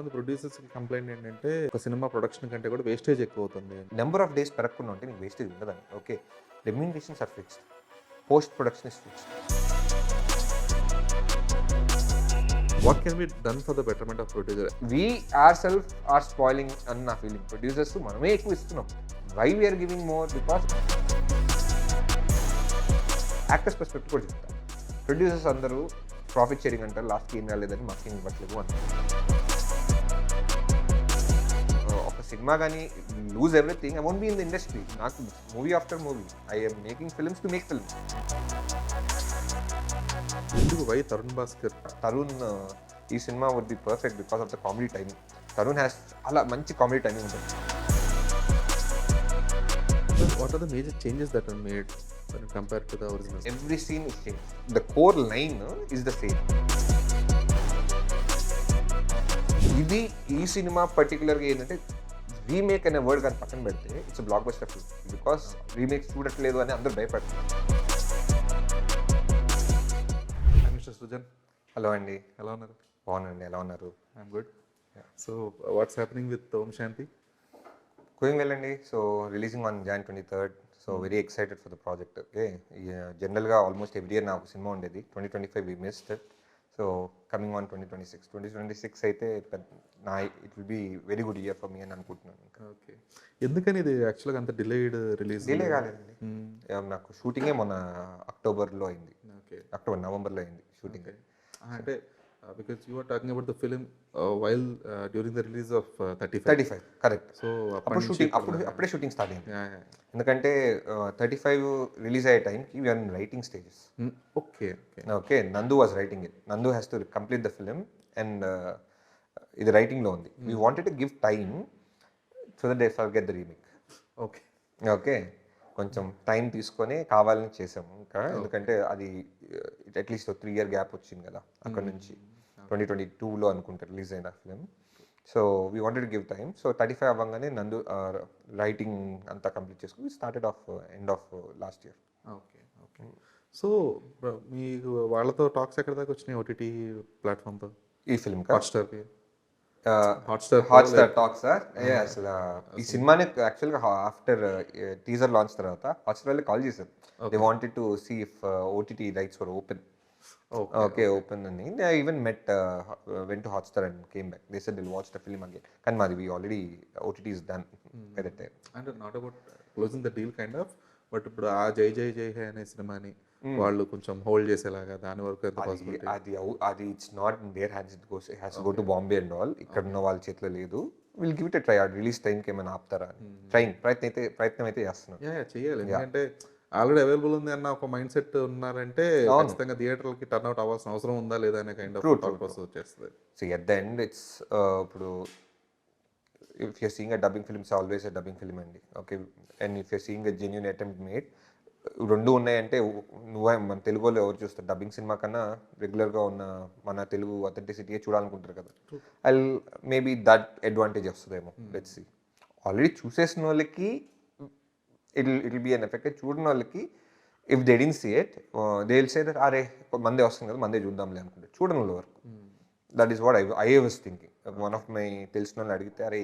మంది ప్రొడ్యూసర్స్‌కి కంప్లెయింట్ ఏంటంటే, ఒక సినిమా ప్రొడక్షన్ కంటే కూడా వేస్టేజ్ ఎక్కువవుతుంది. నెంబర్ ఆఫ్ డేస్ పెరగకుండా ఉంటే నీకు వేస్టేజ్ ఉండదండి. Okay. Remunerations are fixed. Post production is fixed. What can be done for the betterment of producer? We are self are spoiling అని నా ఫీలింగ్. ప్రొడ్యూసర్స్ మనమే ఎక్కువ ఇస్తున్నాం. Why we are giving more? Because actors perspective కూడా చెప్తా. Producers అందరూ profit sharing అంటారు. లాస్ట్‌కి ఏం రాలేదని మాకేం ఇవ్వట్లేదు అంటారు. ఒక సినిమా కానీ lose everything. I won't be in the industry. నాకు movie after movie I am making films to make films. ఎందుకు వై తరుణ్ భాస్కర్? తరుణ్ ఈ cinema would be perfect because of the comedy timing. Tarun has అలా మంచి కామెడీ టైమింగ్ ఉంటుంది. What are the major changes that are made when you compare to the original? Every scene is changed. The core line is the same. ఇది ఈ cinema పర్టికులర్గా ఏంటంటే remake అనే word కానీ పక్కన పెడితే it's blockbuster film. Because remakes చూడట్లేదు అని అందరూ భయపడతారు. మిస్టర్ సృజన్, హలో అండి. ఎలా ఉన్నారు? బాగున్నాండి. ఎలా ఉన్నారు? I'm good. So what's happening with Om Shanti? Going well అండి. So releasing on Jan 23rd. So very excited for the project. Okay. జనరల్గా ఆల్మోస్ట్ ఎవ్రీ ఇయర్ నాకు సినిమా ఉండేది. 2025 we missed it. So coming on 2026 అయితే it will be very good year for me అని అనుకుంటున్నాను. Okay. ఎందుకని ఇది యాక్చువల్గా అంత డిలేడ్ రిలీజ్? డిలే కాలేదండి. నాకు షూటింగే మొన్న అక్టోబర్లో అయింది. ఓకే. నవంబర్లో అయింది షూటింగ్. అంటే because you are talking about the film while during the release of 35 correct. So అప్పుడే షూటింగ్ స్టార్ట్ అయింది. ఎందుకంటే 35 రిలీజ్ అయ్యే టైంకి we're in writing stages. Okay okay. Nandu was writing it. Nandu has to complete the film and ఇది రైటింగ్లో ఉంది. We wanted to give time so that they forget the remake. Okay okay. కొంచెం time తీసుకొని కావాలని చేసాము ఇంకా. ఎందుకంటే అది అట్లీస్ట్ 3 year గ్యాప్ వచ్చింది కదా అక్కడ నుంచి. 2022లో అనుకుంటా రిలీజ్ అయిన film. So we wanted to give time. So 35 అవ్వగానే నందు రైటింగ్ అంతా కంప్లీట్ చేసుకుని started off end of last year. Okay okay. So మీకు వాళ్ళతో టాక్స్ ఎక్కడ దాకా వచ్చినాయి ఓటీటీ ప్లాట్ఫామ్తో? ఈ ఫిల్మ్ హాట్స్టార్కి? Hotstar talks sir. అసలు ఈ సినిమాని యాక్చువల్గా ఆఫ్టర్ టీజర్ లాంచ్ తర్వాత హాట్స్టార్ వాళ్ళు కాల్ చేశారు. They wanted to see if OTT rights for open. Okay open అని. They even went to Hotstar and came back. They said they will watch the film again. కానీ మాది we already OTT is done by that time. అంటే not about closing the deal kind of, but ఇప్పుడు ఆ జై జై జై హే అనే సినిమాని వాళ్ళు కొంచెం హోల్డ్ చేసేలాగా దాని వరకు ఎంత పాసిబిలిటీ? అది it's not in their hands. It goes has go to Bombay and all. ఇక్కడ ఉన్న వాళ్ళ చేతిలో లేదు. Will give it try. ఆ రిలీజ్ టైంకి ఏమైనా ఆపుతారా అని ప్రయత్నం అయితే చేస్తున్నాం. చేయాలి. ఎందుకంటే ఆల్రెడీ అవైలబుల్ ఉంది అన్న ఒక మైండ్ సెట్ ఉన్నారంటే ఖచ్చితంగా థియేటర్లకి టర్న్ అవుట్ అవ్వాల్సిన అవసరం ఉందా లేదా అనే కైండ్ ఆఫ్ థాట్ ప్రాసెస్ వచ్చేస్తుంది. So at the end it's ఇప్పుడు if you're seeing a dubbing films always a dubbing film అండి. Okay. And if you're seeing a genuine attempt made, రెండు ఉన్నాయంటే నువ్వే మన తెలుగులో ఎవరు చూస్తారు? డబ్బింగ్ సినిమా కన్నా రెగ్యులర్గా ఉన్న మన తెలుగు అథెంటిసిటీయే చూడాలనుకుంటారు కదా. ఐ మేబీ దట్ అడ్వాంటేజ్ వస్తుందేమో. Let's see. ఆల్రెడీ చూసేసిన వాళ్ళకి ఇట్ బి అన్ ఎఫెక్ట్. చూడని వాళ్ళకి if they didn't see it they will say that అరే మందే వస్తుంది కదా మందే చూద్దాంలే అనుకుంటే చూడని వాళ్ళ వరకు. That is what I was thinking. One of my తెలిసిన వాళ్ళు అడిగితే అరే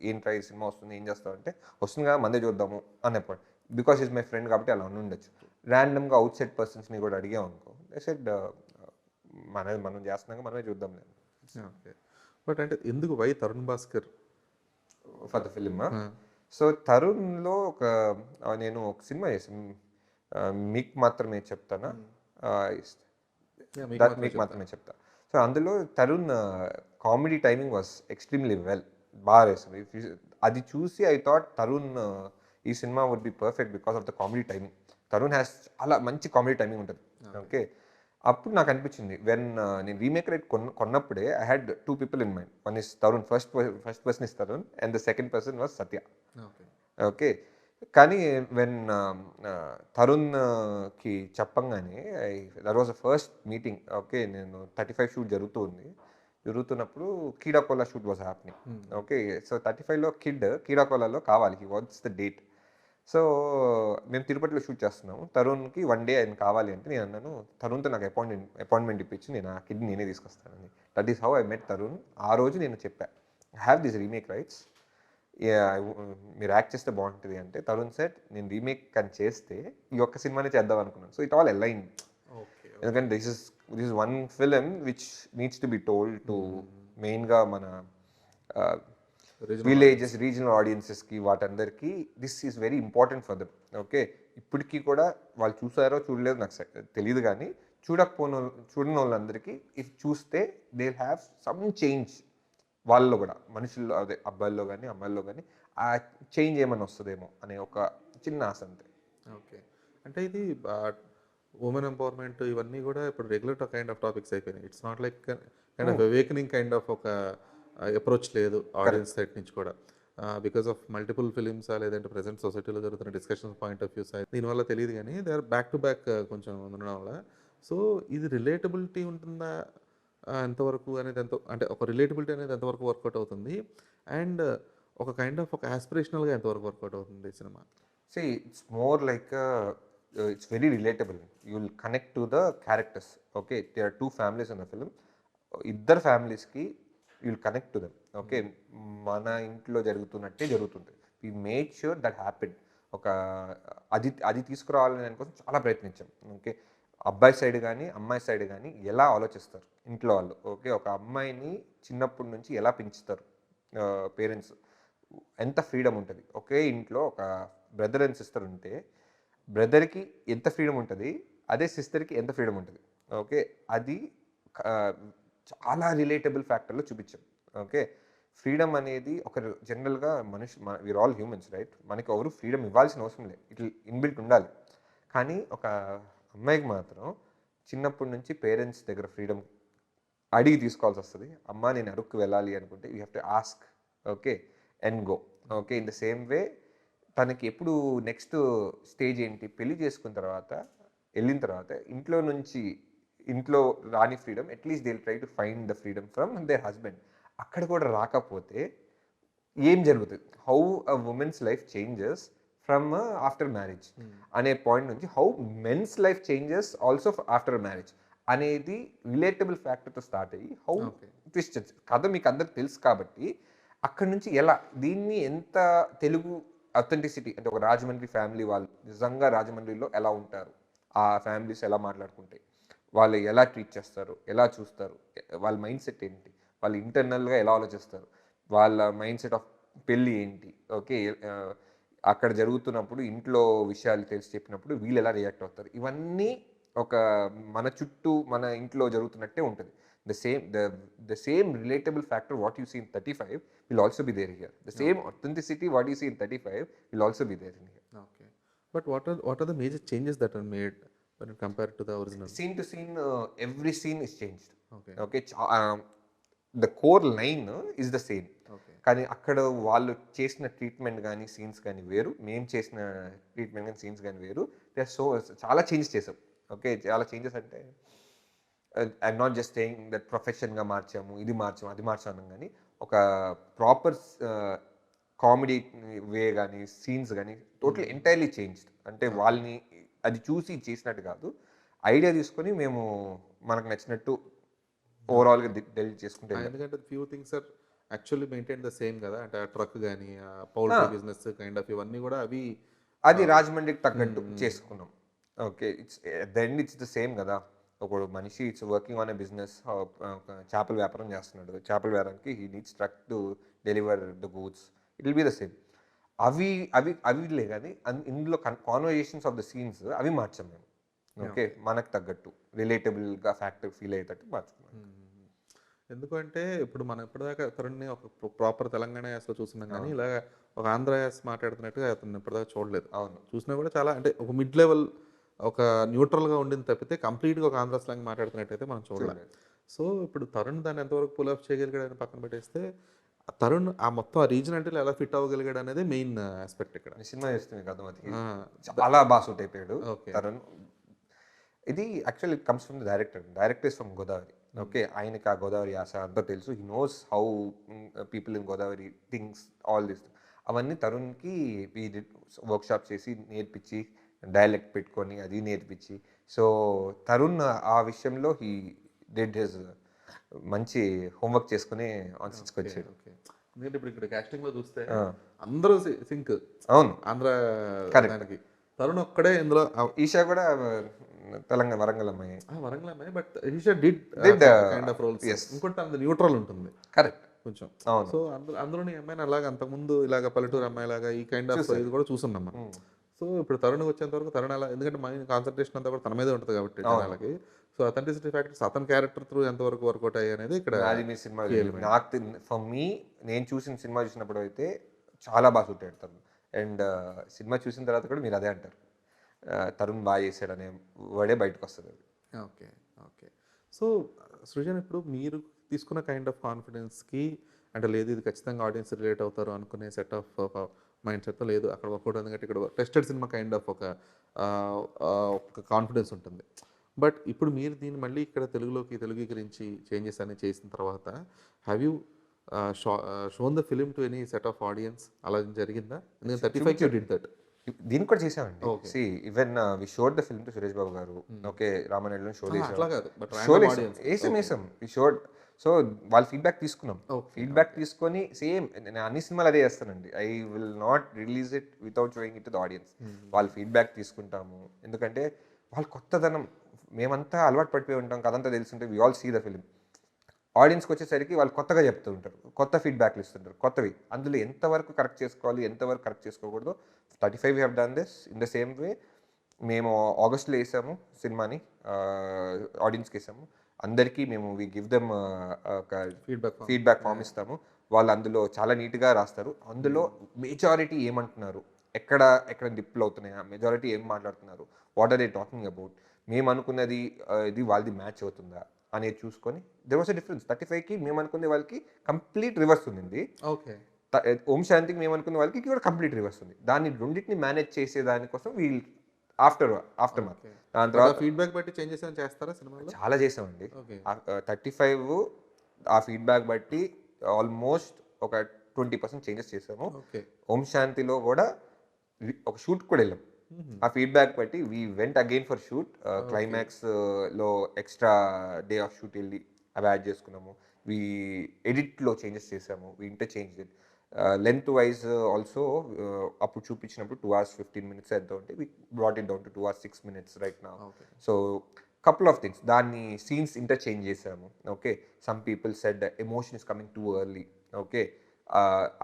ఏంట్రా ఈ సినిమా వస్తుంది ఏం చేస్తావు అంటే వస్తుంది కదా మందే చూద్దాము అనేప్పుడు. బికాస్ ఈజ్ మై ఫ్రెండ్ కాబట్టి అలా ఉండొచ్చు. ర్యాండమ్గా అవుట్ సైడ్ పర్సన్స్ని కూడా అడిగాం అనుకో, దే సెడ్ మనం చేస్తున్నాక మనమే చూద్దాంలే. ఓకే. బట్ అంటే ఎందుకు why Tarun Bhaskar for the film? So తరుణ్లో నేను ఒక సినిమా చేసాను, మీకు మాత్రమే చెప్తానా, మీకు మాత్రమే చెప్తా. సో అందులో Tarun comedy timing was extremely well. బాగా వేస్తుంది. అది చూసి ఐ థాట్ తరుణ్ ఈ cinema would be perfect because of the comedy timing. Tarun has అలా మంచి కామెడీ టైమింగ్ ఉంటుంది. ఓకే. అప్పుడు నాకు అనిపించింది వెన్ నేను రీమేక్ రైట్ కొన్నప్పుడే I had 2 people in mind. One is Tarun, first person is Tarun and the second person was Satya. Okay. కానీ when తరుణ్కి చెప్పంగానే that was the first meeting. Okay. నేను 35 షూట్ జరుగుతున్నప్పుడు Keedaa Cola shoot was happening. Okay. So 35లో కీడాకోలాలో కావాలి. He what's the date. So మేము తిరుపతిలో షూట్ చేస్తున్నాము. తరుణ్కి 1 day ఆయన కావాలి అంటే నేను అన్నాను తరుణ్తో నాకు అపాయింట్మెంట్ ఇప్పించి నేను ఆ కిడ్ని నేనే తీసుకొస్తానని. That is how I met Tarun. ఆ రోజు నేను చెప్పాను హ్యావ్ దిస్ రీమేక్ రైట్స్, మీరు యాక్ట్ చేస్తే బాగుంటుంది అంటే తరుణ్ సెట్ నేను రీమేక్ కానీ చేస్తే ఈ ఒక్క సినిమానే చేద్దాం అనుకున్నాను. So it all align. Okay. ఎందుకంటే this is one film which needs to be told to మెయిన్గా మన విలేజెస్, రీజనల్ ఆడియన్సెస్కి, వాటందరికీ this is very important for them. Okay, ఇప్పటికీ కూడా వాళ్ళు చూసారో చూడలేదో నాకు తెలియదు, కానీ చూడని వాళ్ళందరికీ ఇఫ్ చూస్తే దే హ్యావ్ సమ్ చేంజ్ వాళ్ళలో కూడా, మనుషుల్లో, అదే అబ్బాయిల్లో కానీ అమ్మాయిల్లో కానీ ఆ చేంజ్ ఏమైనా వస్తుందేమో అనే ఒక చిన్న ఆశ అంతే. ఓకే. అంటే ఇది ఉమెన్ ఎంపవర్మెంట్ ఇవన్నీ కూడా ఇప్పుడు రెగ్యులర్ కైండ్ ఆఫ్ టాపిక్స్ అయిపోయినాయి. It's not like kind of awakening kind of ఒక అప్రోచ్ లేదు ఆడియన్స్ సైడ్ నుంచి కూడా. బికాస్ ఆఫ్ మల్టిపుల్ ఫిలిమ్స్ లేదంటే ప్రజెంట్ సొసైటీలో జరుగుతున్న డిస్కషన్స్ పాయింట్ ఆఫ్ వ్యూస్ దీనివల్ల తెలియదు, కానీ they are back to back కొంచెం ఉండడం వల్ల. సో ఇది రిలేటబిలిటీ ఉంటుందా ఎంతవరకు అనేది, అంటే ఒక రిలేటబిలిటీ అనేది ఎంతవరకు వర్కౌట్ అవుతుంది, అండ్ ఒక కైండ్ ఆఫ్ ఒక ఆస్పిరేషనల్గా ఎంతవరకు వర్కౌట్ అవుతుంది cinema? See, it's more like it's very relatable. You'll connect to the characters. Okay, there are two families in the film. ఇద్దరు ఫ్యామిలీస్కి you'll connect to them. Okay, మన ఇంట్లో జరుగుతున్నట్టే జరుగుతుంది. We made sure that happened. ఒక అది తీసుకురావాలని దానికోసం చాలా ప్రయత్నించాం. ఓకే, అబ్బాయి సైడ్ కానీ అమ్మాయి సైడ్ కానీ ఎలా ఆలోచిస్తారు ఇంట్లో వాళ్ళు. ఓకే, ఒక అమ్మాయిని చిన్నప్పటి నుంచి ఎలా పెంచుతారు పేరెంట్స్, ఎంత ఫ్రీడమ్ ఉంటుంది. ఒకే ఇంట్లో ఒక బ్రదర్ అండ్ సిస్టర్ ఉంటే బ్రదర్కి ఎంత ఫ్రీడమ్ ఉంటుంది, అదే సిస్టర్కి ఎంత ఫ్రీడమ్ ఉంటుంది. ఓకే, అది చాలా రిలేటబుల్ ఫ్యాక్టర్లో చూపించాం. ఓకే, ఫ్రీడమ్ అనేది ఒక జనరల్గా వీఆర్ ఆల్ హ్యూమన్స్ రైట్, మనకి ఎవరు ఫ్రీడమ్ ఇవ్వాల్సిన అవసరం లేదు, ఇట్ ఇన్బిల్ట్ ఉండాలి. కానీ ఒక అమ్మాయికి మాత్రం చిన్నప్పటి నుంచి పేరెంట్స్ దగ్గర ఫ్రీడమ్ అడిగి తీసుకోవాల్సి వస్తుంది. అమ్మ నేను అరుక్కు వెళ్ళాలి అనుకుంటే you have to ask. Okay, and go. Okay, in the same వే తనకి ఎప్పుడు నెక్స్ట్ స్టేజ్ ఏంటి, పెళ్లి చేసుకున్న తర్వాత వెళ్ళిన తర్వాత ఇంట్లో రాని freedom, at least they will try to find the freedom from their husband. అక్కడ కూడా రాకపోతే ఏం జరుగుతుంది, how a women's life changes from after marriage అనే పాయింట్ నుంచి how men's life changes also after marriage అనేది రిలేటబుల్ ఫ్యాక్టర్తో స్టార్ట్ అయ్యి హౌ ట్విస్ట్ కథ మీకు అందరికి తెలుసు కాబట్టి అక్కడి నుంచి ఎలా దీన్ని ఎంత తెలుగు అథెంటిసిటీ, అంటే ఒక రాజమండ్రి ఫ్యామిలీ వాళ్ళు నిజంగా రాజమండ్రిలో ఎలా ఉంటారు, ఆ ఫ్యామిలీస్ ఎలా మాట్లాడుకుంటాయి, వాళ్ళు ఎలా ట్రీట్ చేస్తారు, ఎలా చూస్తారు, వాళ్ళ మైండ్ సెట్ ఏంటి, వాళ్ళు ఇంటర్నల్గా ఎలా ఆలోచిస్తారు, వాళ్ళ మైండ్ సెట్ ఆఫ్ పెళ్ళి ఏంటి. ఓకే, అక్కడ జరుగుతున్నప్పుడు ఇంట్లో విషయాలు తెలిసి చెప్పినప్పుడు వీళ్ళు ఎలా రియాక్ట్ అవుతారు, ఇవన్నీ ఒక మన చుట్టూ మన ఇంట్లో జరుగుతున్నట్టే ఉంటుంది. The same relatable factor what you see in 35 will also be there here. The same authenticity what you see in 35 will also be there in here. Okay, but what are the major changes that are made when you compare to the original? Scene to scene, every scene is changed. Okay. Okay, the core line is the same. Okay. కానీ అక్కడ వాళ్ళు చేసిన treatment కానీ scenes కానీ వేరు, మేము చేసిన treatment కానీ సీన్స్ కానీ వేరు. చాలా చేంజెస్ చేసాం. ఓకే, చాలా చేంజెస్ అంటే I'm not just saying that ప్రొఫెషన్గా మార్చాము, ఇది మార్చాము, అది మార్చాము, కానీ ఒక ప్రాపర్ కామెడీ వే కానీ సీన్స్ కానీ టోటల్ ఎంటైర్లీ చేంజ్డ్. అంటే వాళ్ళని అది చూసి చేసినట్టు కాదు, ఐడియా తీసుకొని మేము మనకు నచ్చినట్టు ఓవరాల్గా డెలిట్ చేసుకుంటే. ఎందుకంటే few things are actually maintain the same కదా, అంటే ట్రక్ కానీ పౌల్ట్రీ బిజినెస్ కైండ్ ఆఫ్ ఇవన్నీ కూడా అది రాజమండ్రికి తగ్గట్టు చేసుకున్నాం. ఓకే, ఇట్స్ ద సేమ్ కదా. ఒక మనిషి it's working on a business, చేపల వ్యాపారం చేస్తున్నాడు, చేపల వ్యాపారానికి he needs truck to deliver the goods, it will be the same. అవి కానీ ఇందులో కాన్వర్జేషన్స్ ఆఫ్ ద సీన్స్ అవి మార్చాం మేము. ఓకే, మనకు తగ్గట్టు రిలేటబుల్గా ఫ్యాక్టర్ ఫీల్ అయ్యేటట్టు మార్చుకున్నాం. ఎందుకంటే ఇప్పుడు మనం ఇప్పటిదాకా తరుణ్ని ఒక ప్రాపర్ తెలంగాణ యాసలో చూస్తున్నాం, కానీ ఇలా ఒక ఆంధ్ర యాస మాట్లాడుతున్నట్టుగా అతను ఇప్పటిదాకా చూడలేదు. అవును, చూసినా కూడా చాలా అంటే ఒక మిడ్ లెవెల్, ఒక న్యూట్రల్గా ఉండింది తప్పితే కంప్లీట్గా ఒక ఆంధ్ర స్లాంగ్ మాట్లాడుతున్నట్టయితే మనం చూడలేదు. సో ఇప్పుడు తరుణ్ దాన్ని ఎంతవరకు పుల్ ఆఫ్ చేయగలిగాడని పక్కన పెట్టేస్తే, తరుణ్ ఆ మొత్తం ఆ రీజనాలిటీలో ఎలా ఫిట్ అవ్వగలిగాడు అనేది మెయిన్ ఆస్పెక్ట్ ఇక్కడ. సినిమా చేస్తుంది కదా, అది చాలా బాగా సూట్ అయిపోయాడు తరుణ్. ఇది actually it comes from the director is from Godavari. Okay, ఆయనకి ఆ గోదావరి యాస అంతా తెలుసు. He knows how people in Godavari things, all this. అవన్నీ తరుణ్కి వర్క్షాప్ చేసి నేర్పించి, డైలెక్ట్ పెట్టుకొని అది నేర్పించి, సో తరుణ్ ఆ విషయంలో హీ డిడ్ హిజ్ మంచి హోంవర్క్ చేసుకుని ఆన్ సెట్స్కి వచ్చాడు. ఓకే, ఎందుకంటే ఇప్పుడు ఇక్కడ casting లో చూస్తే అందరూ సింక్ అవును, ఆంధ్ర Correct. దానికి. తరుణ్ ఒక్కడే ఇందులో ఈషా కూడా తెలంగాణ వరంగల్ అమ్మాయి. వరంగల్ అమ్మాయి, but Isha did Did, kind of roles. yes. ఇంకోటి తనది న్యూట్రల్ ఉంటుంది కరెక్ట్. కొంచెం. అవును. సో అందులోని ఈ అమ్మాయిని అలాగా అంతకుముందు ఇలాగ పల్లెటూరు అమ్మాయి లాగా ఈ కైండ్ ఆఫ్ ఇది కూడా చూసున్నాం మనం. సో ఇప్పుడు తరుణ్ వచ్చేంత వరకు తరుణ్ అలా, ఎందుకంటే మన కాన్సన్ట్రేషన్ అంతా కూడా తన మీదే ఉంటుంది కాబట్టి జనాలకి. సో అథెంటిసిటీ ఫ్యాక్టర్స్ అతని క్యారెక్టర్ త్రూ ఎంతవరకు వర్కౌట్ అయ్యాయి అనేది ఇక్కడ అది మీ సినిమా నాకు ఫర్ మీ, నేను చూసిన సినిమా చూసినప్పుడు అయితే చాలా బాగా సూట్ అయ్యాడు తరుణ్. అండ్ సినిమా చూసిన తర్వాత కూడా మీరు అదే అంటారు, తరుణ్ బాగా చేశాడు అనే వర్డే బయటకు వస్తుంది. Okay, okay. సో సృజన్, ఇప్పుడు మీరు తీసుకున్న కైండ్ ఆఫ్ కాన్ఫిడెన్స్కి అంటే లేదు ఇది ఖచ్చితంగా ఆడియన్స్ రిలేట్ అవుతారు అనుకునే సెట్ ఆఫ్ మైండ్ సెట్తో లేదు అక్కడ వర్కౌట్ ఎందుకంటే ఇక్కడ టెస్టెడ్ సినిమా కైండ్ ఆఫ్ ఒక కాన్ఫిడెన్స్ ఉంటుంది. బట్ ఇప్పుడు మీరు దీన్ని మళ్ళీ ఇక్కడ తెలుగుకి చేంజెస్ అనేవి చేసిన తర్వాత have you shown the film to any set of audience? అలా జరిగిందా? ఎందుకంటే 35 యూ డిడ్ దట్. దీనికి కూడా చేసామండి. See even we showed the film to Suresh Babu garu. Okay, రామానాయుడులో షో అట్లా కాదు, బట్ వేసాం వి షోడ్. సో వాళ్ళ ఫీడ్బ్యాక్ తీసుకున్నాం. ఫీడ్బ్యాక్ తీసుకొని సేమ్ నేను అన్ని సినిమాలు అదే చేస్తానండి. I will not release it without showing it to the audience. వాళ్ళ ఫీడ్బ్యాక్ తీసుకుంటాము, ఎందుకంటే వాళ్ళ కొత్తదనం, మేమంతా అలవాటు పడిపోయి ఉంటాం, కదంతా తెలుసుంటే we all see the film. ఆడియన్స్కి వచ్చేసరికి వాళ్ళు కొత్తగా చెప్తూ ఉంటారు, కొత్త ఫీడ్బ్యాక్లు ఇస్తుంటారు, కొత్తవి. అందులో ఎంతవరకు కరెక్ట్ చేసుకోవాలి, ఎంతవరకు కరెక్ట్ చేసుకోకూడదు. 35 we have done this in the same వే. మేము ఆగస్ట్లో వేసాము సినిమాని, ఆడియన్స్కి వేసాము. అందరికీ మేము వి గివ్ దెమ్ ఒక ఫీడ్బ్యాక్ ఫామ్ ఇస్తాము. వాళ్ళు అందులో చాలా నీట్గా రాస్తారు. అందులో మెజారిటీ ఏమంటున్నారు, ఎక్కడ డిప్లు అవుతున్నాయా, మెజారిటీ ఏం మాట్లాడుతున్నారు, what are they talking about, మేము అనుకున్నది ఇది వాళ్ళది మ్యాచ్ అవుతుందా అనేది చూసుకొని దెర్ వాస్ ఎ డిఫరెన్స్. 35కి మేము అనుకునే వాళ్ళకి కంప్లీట్ రివర్స్ ఉంది. ఓకే, ఓం శాంతికి మేము అనుకునే వాళ్ళకి కూడా కంప్లీట్ రివర్స్ ఉంది. దాన్ని రెండింటిని మేనేజ్ చేసే దానికోసం వీల్ ఆఫ్టర్ మాత్ దాని తర్వాత ఫీడ్బ్యాక్ బట్టి చేంజెస్ చేస్తారా సినిమాలో? చాలా చేసామండి. 35 ఆ ఫీడ్బ్యాక్ బట్టి ఆల్మోస్ట్ ఒక 20% చేంజెస్ చేసాము. ఓం శాంతిలో కూడా ఒక షూట్ కూడా వెళ్ళాం. ఆ ఫీడ్బ్యాక్ బట్టి we went again for shoot. Climax లో ఎక్స్ట్రా డే ఆఫ్ షూట్ వెళ్ళి అవి యాడ్ చేసుకున్నాము. వీ ఎడిట్లో చేంజెస్ చేసాము, we interchange it. Length wise also అప్పుడు చూపించినప్పుడు 2 hours 15 minutes ఎంత ఉంటే we brought it down to 2 hours 6 minutes right now. So couple of things, దాన్ని సీన్స్ ఇంటర్చేంజ్ చేసాము. Okay, some people said emotion is coming too early. Okay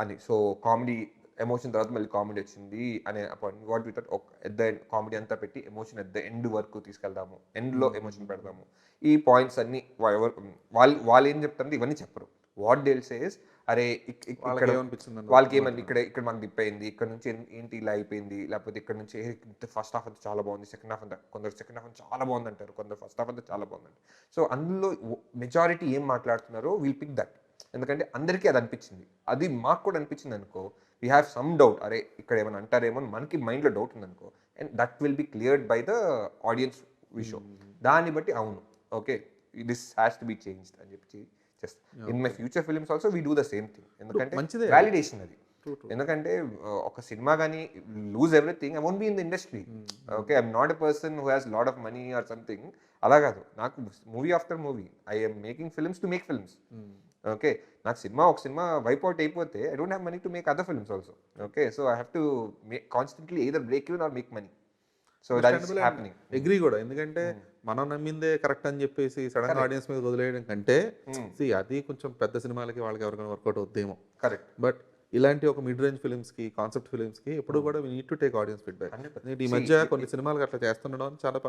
అని. So comedy emotion తర్వాత మళ్ళీ comedy వచ్చింది అనే point. What with at the end comedy అంతా పెట్టి emotion at the end వరకు తీసుకెళ్దాము, ఎండ్లో ఎమోషన్ పెడదాము. ఈ పాయింట్స్ అన్ని వాళ్ళు ఏం చెప్తారంటే ఇవన్నీ చెప్పరు. What they will say is, అరే ఇక్కడ వాళ్ళకి ఏమని ఇక్కడ మనకి డిప్ అయింది, ఇక్కడ నుంచి ఏంటి ఇలా అయిపోయింది, లేకపోతే ఇక్కడ నుంచి ఫస్ట్ హాఫ్ అంతా చాలా బాగుంది, సెకండ్ హాఫ్ అంతా, కొందరు సెకండ్ హాఫ్ అంతా చాలా బాగుంది అంటారు, కొందరు ఫస్ట్ హాఫ్ అంతా చాలా బాగుంది. సో అందులో మెజారిటీ ఏం మాట్లాడుతున్నారో విల్ పిక్ దట్. ఎందుకంటే అందరికీ అది అనిపించింది, అది మాకు కూడా అనిపించింది అనుకో, వీ హ్యావ్ సమ్ డౌట్, అరే ఇక్కడ ఏమైనా అంటారేమో మనకి మైండ్లో డౌట్ ఉంది అనుకో, and that will be cleared by the audience we show. దాన్ని బట్టి అవును okay this has to be changed అని చెప్పి చేస్తాం. In my future films also we do the same thing. ఎందుకంటే వ్యాలిడేషన్ అది. ఎందుకంటే ఒక సినిమా కానీ lose everything, I won't be in the industry. Okay, I'm not a person who has lot of money or something. అలా కాదు, నాకు movie after movie I'm making films to make films. Okay, నాకు ఒక cinema wipe out అయిపోతే I don't have money to make other films also. Okay, so I have to make constantly either break even are make money. So that is happening. Agree కూడా, ఎందుకంటే మనం నమ్మిందే correct అని చెప్పేసి sudden గా audience మీద వదిలేయడం కంటే అది కొంచెం పెద్ద సినిమాలకి వాళ్ళకి ఎవరికైనా వర్కౌట్ అవుద్దేమో. కరెక్ట్. బట్ ఇలాంటి ఒక మిడ్ రేంజ్ ఫిల్మ్స్ కి, కాన్సెప్ట్ ఫిల్మ్స్ కి ఎప్పుడు కూడా we need to take audience feedback. ఈ మధ్య కొన్ని సినిమాలకు అట్లా చేస్తుండడం చాలా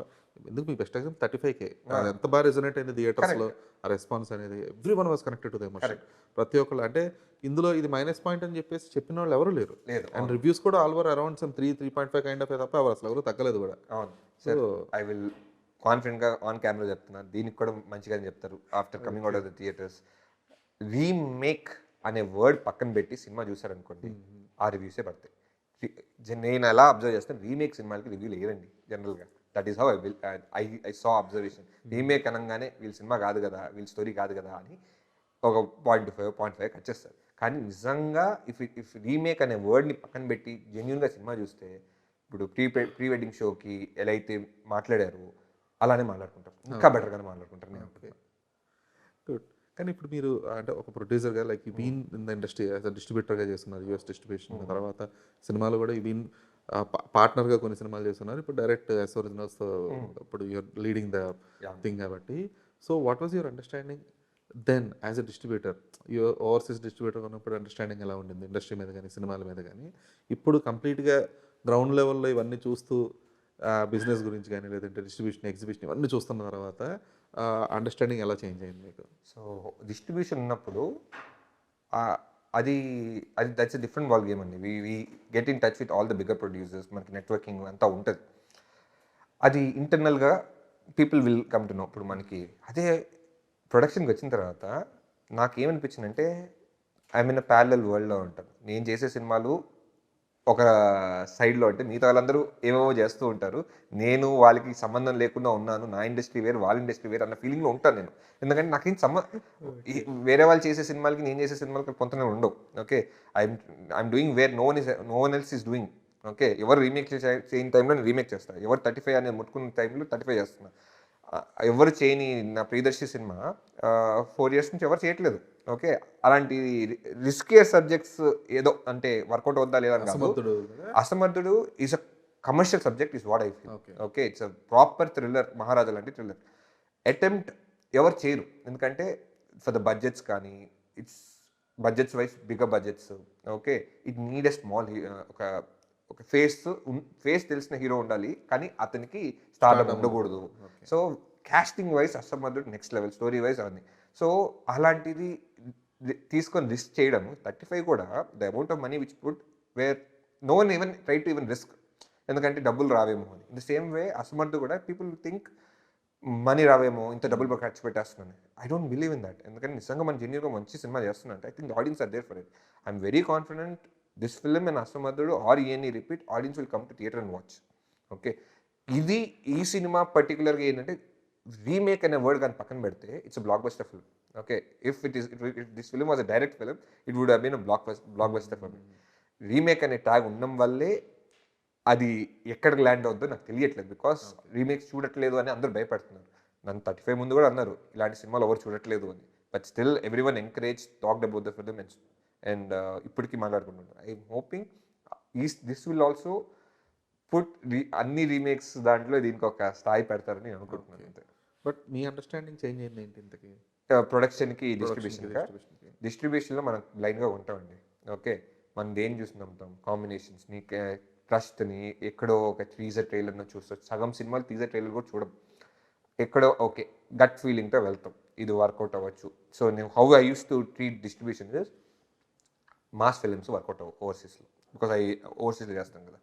ఎందుకు మీ బెస్ట్ ఎగ్జాంపుల్ 35K అది ఎంత బాగా రెజొనేట్ అయింది థియేటర్స్ లో. ఆ రెస్పాన్స్ అనేది every one was connected to the emotion. ప్రతి ఒక్కరు అంటే ఇందులో ఇది మైనస్ పాయింట్ అని చెప్పేసి చెప్పిన వాళ్ళు ఎవరు లేరు. అండ్ రివ్యూస్ కూడా all over around some 3.5 kind of తప్ప అసలు ఎవరు తగ్గలేదు కూడా. సో ఐ విల్ కాన్ఫిడెంట్ గా ఆన్ కెమెరా చెప్తున్నాను, దీనికి కూడా మంచిగా చెప్తారు. After coming out of the theatres, remake అనే వర్డ్ పక్కన పెట్టి సినిమా చూసారనుకోండి, ఆ రివ్యూసే పడతాయి. నేను ఎలా అబ్జర్వ్ చేస్తాను, రీమేక్ సినిమాలకి రివ్యూలు వేయరండి జనరల్గా. That is how I saw observation. Remake అనగానే వీళ్ళ సినిమా కాదు కదా, వీళ్ళ స్టోరీ కాదు కదా అని ఒక 0.5 కట్ చేస్తారు. కానీ నిజంగా ఇఫ్ రీమేక్ అనే వర్డ్ని పక్కన పెట్టి జెన్యున్గా సినిమా చూస్తే, ఇప్పుడు ప్రీ వెడ్డింగ్ షోకి ఎలా అయితే మాట్లాడారు అలానే మాట్లాడుకుంటారు, ఇంకా బెటర్గానే మాట్లాడుకుంటారు. నేను గుడ్. కానీ ఇప్పుడు మీరు అంటే ఒక ప్రొడ్యూసర్గా లైక్ ఈ been in the industry as a డిస్ట్రిబ్యూటర్గా చేస్తున్నారు యూఎస్ డిస్ట్రిబ్యూషన్ తర్వాత సినిమాలు కూడా ఈ బీన్ పార్ట్నర్గా కొన్ని సినిమాలు చేస్తున్నారు ఇప్పుడు డైరెక్ట్ యాజ్ ఒరిజినల్స్తో ఇప్పుడు యూఆర్ లీడింగ్ ద థింగ్ కాబట్టి so what was your understanding then as a distributor overseas distributor ఉన్నప్పుడు అండర్స్టాండింగ్ ఎలా ఉండింది ఇండస్ట్రీ మీద కానీ సినిమాల మీద కానీ ఇప్పుడు కంప్లీట్గా గ్రౌండ్ లెవెల్లో ఇవన్నీ చూస్తూ బిజినెస్ గురించి కానీ లేదంటే డిస్ట్రిబ్యూషన్ ఎగ్జిబిషన్ ఇవన్నీ చూస్తున్న తర్వాత అండర్స్టాండింగ్ ఎలా చేంజ్ అయింది మీకు సో డిస్ట్రిబ్యూషన్ ఉన్నప్పుడు అది అది that's a different ball game అండి we get in touch with all the bigger producers మనకి నెట్వర్కింగ్ అంతా ఉంటుంది అది ఇంటర్నల్గా people will come to know ఇప్పుడు మనకి అదే ప్రొడక్షన్కి వచ్చిన తర్వాత నాకేమనిపించిందంటే ఐ మీన్ ప్యారలల్ వరల్డ్లో ఉంటాను నేను చేసే సినిమాలు ఒక సైడ్లో అంటే మిగతా వాళ్ళందరూ ఏవేవో చేస్తూ ఉంటారు నేను వాళ్ళకి సంబంధం లేకుండా ఉన్నాను నా ఇండస్ట్రీ వేరు వాళ్ళ ఇండస్ట్రీ వేరు అన్న ఫీలింగ్లో ఉంటాను నేను ఎందుకంటే నాకేం వేరే వాళ్ళు చేసే సినిమాలకి నేను చేసే సినిమాలకి పొంతనే ఉండవు okay I'm doing where no one else is doing okay ఎవరు రీమేక్ చేయని టైంలో నేను రీమేక్ చేస్తాను ఎవరు 35 అనేది ముట్టుకున్న టైంలో 35 చేస్తున్నా ఎవరు చేయని నా ప్రియదర్శి సినిమా 4 years నుంచి ఎవరు చేయట్లేదు ఓకే అలాంటి రిస్కియర్ సబ్జెక్ట్స్ ఏదో అంటే వర్కౌట్ అవుద్దా లేదా Asamarthudu is a commercial subject is what I feel okay it's a proper thriller Maharaja లాంటి థ్రిల్లర్ అటెంప్ట్ ఎవరు చేయరు ఎందుకంటే ఫర్ ద బడ్జెట్స్ కానీ it's budgets wise bigger budgets okay it need a small ఒక ఫేస్ తెలిసిన హీరో ఉండాలి కానీ అతనికి స్టార్డమ్ ఉండకూడదు so casting wise Asamarthudu next level story wise అవన్నీ సో అలాంటిది తీసుకొని రిస్క్ చేయడం 35 కూడా the amount of money which put wear no one even try to even risk ఎందుకంటే డబ్బులు రావేమో అని in the same way Asamarthu కూడా పీపుల్ థింక్ మనీ రావేమో ఇంత డబ్బులు ఖర్చు పెట్టేస్తున్నాను I don't believe in that ఎందుకంటే నిజంగా మన జెన్యూన్గా మంచి సినిమా చేస్తున్నా I think audience are there for it I'm very confident this film and Asamarthudu or E N E repeat audience will come to theater and watch okay ఇది ఈ సినిమా పర్టికులర్గా ఏంటంటే రీమేక్ అనే వర్డ్ కానీ పక్కన పెడితే it's blockbuster film okay if this film was a direct film it would have been blockbuster film remake అనే tag ఉండడం వల్లే అది ఎక్కడికి ల్యాండ్ అవుద్దో నాకు తెలియట్లేదు బికాస్ రీమేక్స్ చూడట్లేదు అని అందరూ భయపడుతున్నారు నన్ను 35 ముందు కూడా అన్నారు ఇలాంటి సినిమాలు ఎవరు చూడట్లేదు అని but still every one encourage talked about the film and ఇప్పటికీ మాట్లాడుకుంటున్నారు I'm hoping this will also put అన్ని రీమేక్స్ దాంట్లో దీనికి ఒక స్థాయి పెడతారని నేను అనుకుంటున్నాను అంతే బట్ మీ అండర్స్టాండింగ్ చేంజ్ అయింది ఏంటి ఇంతకి ప్రొడక్షన్కి డిస్ట్రిబ్యూషన్లో మనం బ్లైండ్గా ఉంటామండి ఓకే మనం దేని చూసి నమ్ముతాం కాంబినేషన్స్ని ట్రస్ట్ని ఎక్కడో ఒక టీజర్ ట్రైలర్ను చూస్తాం సగం సినిమాలు టీజర్ ట్రైలర్ కూడా చూడం ఎక్కడో ఓకే గట్ ఫీలింగ్తో వెళ్తాం ఇది వర్కౌట్ అవ్వచ్చు సో నేను how I use to treat distribution mass films work out అవ్వవు ఓవర్సీస్లో బికాస్ ఓవర్సీస్లో చేస్తాం కదా